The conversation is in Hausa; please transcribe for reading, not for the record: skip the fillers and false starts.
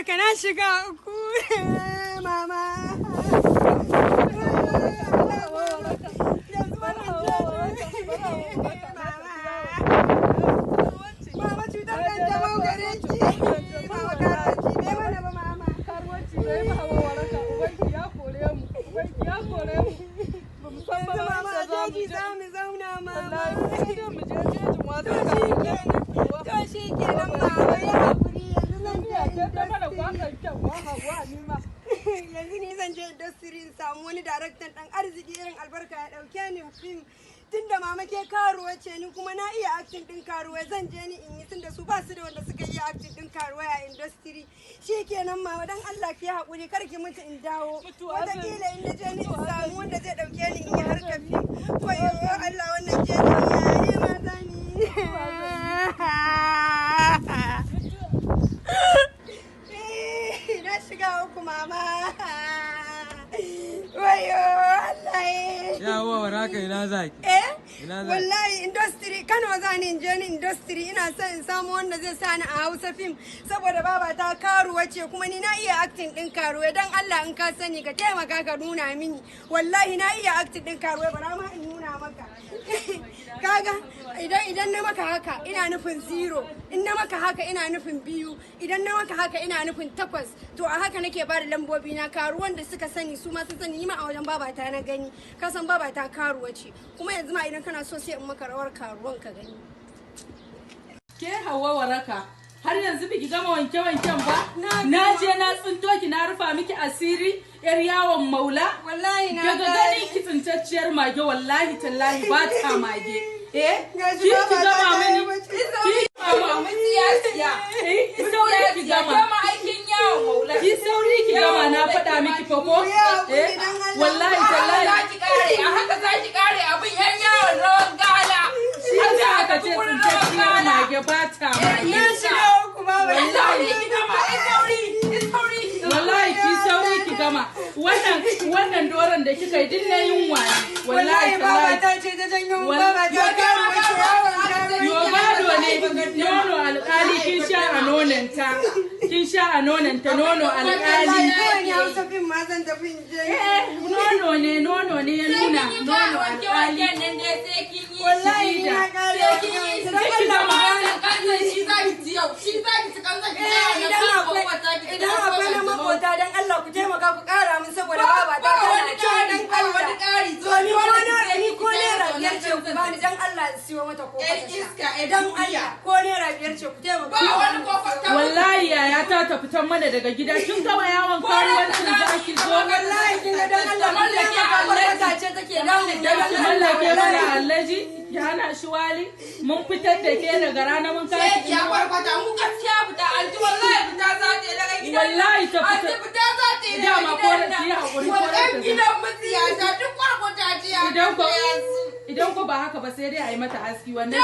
Waraka na shiga uku. Mama. Mama cutar kanta mau gare ki. Mama karoci bai mana ba mama. Karoci bai ba hawa waraka. Ubanki ya kore mu. Ubanki ya kore mu. Ba mu san ba mama jeji za mu zauna mama. Wallahi mu je jejin wata ka. To shi kenan mama ya hakuri yanzu zan je ta mana kwakan kyan wa hawa ni ma. Yanzu ni zan je industry in samu wani daraktan dan arziki irin albarka ya dauke ni film. Tunda mama ke karuwa ce ni kuma na iya acting din karuwa zan je ni in yi tunda su ba su da wanda suka iya acting din karuwa a industry. Shikenan mama dan Allah ki hakuri kar ki mutu in dawo. Wataƙila in na je ni in samu wanda zai dauke ni in yi harkar film. Wayo Allah wannan ke ni ma zani. Na shiga uku mama. Wayo Allah. Yawa Waraka ina zaki? Wallahi industry Kano zani in je ni industry ina son in samu wanda zai sani a Hausa film saboda baba ta karuwa ce kuma ni na iya acting din karuwa dan Allah in ka sani ka taimaka ka nuna mini wallahi na iya acting din karuwa bara ma in nuna maka kaga idan na maka haka ina nufin 0 in na maka haka ina nufin 2 idan na maka haka ina nufin 8 to a haka nake ba da lambobi na karuwan da suka sani su ma sun sani ni ma a wajen babata na gani ka san babata karuwa ce kuma yanzu ma idan kana so sai in maka rawar karuwan ka gani ke Hauwa Waraka har yanzu biki gama wanke-wanken ba na je na tsinto ki na rufa miki asiri yar yawon maula wallahi na daga gani ki tsintacciyar mage wallahi tallahi ba ta mage ki gama mini ki gama aikin yawon maula ki sauri ki gama na faɗa miki fa ko wallahi tallahi a haka za ki kare abin yan yawon rawan gala shi aka ce tsintacciyar mage ba ta mage wallahi ki sauri ki gama wannan doron da kika yi din na yunwa ne wallahi baba ta ce ta janyo baba ta yo gado ne nono alƙali kin sha a nonanta nono alƙali nono ne ya nuna nono alƙali wallahi na kare idan akwai na makota dan Allah ku taimaka ku kara min saboda baba ta tana ciwon dan Allah ni ko naira biyar ce ku bani dan Allah in siyo mata ko idan Allah ko naira biyar ce ku taimaka wallahi yaya ta fitan mana daga gida kin gama yawon karuwancin zaki zo wallahi kin ga dan Allah mallake Allah ce take dan mallake mana Allaji ya hana shi wali mun fitar da ke daga rana mun kai ki ya farfata mu gaskiya fita anti wallahi fita za ta daga gidan wallahi ta anti fita za ta yi dama ko da ki hakuri ko da gidan mutiyata duk kwarkwata ce idan ko ba haka ba sai dai a yi mata aski wannan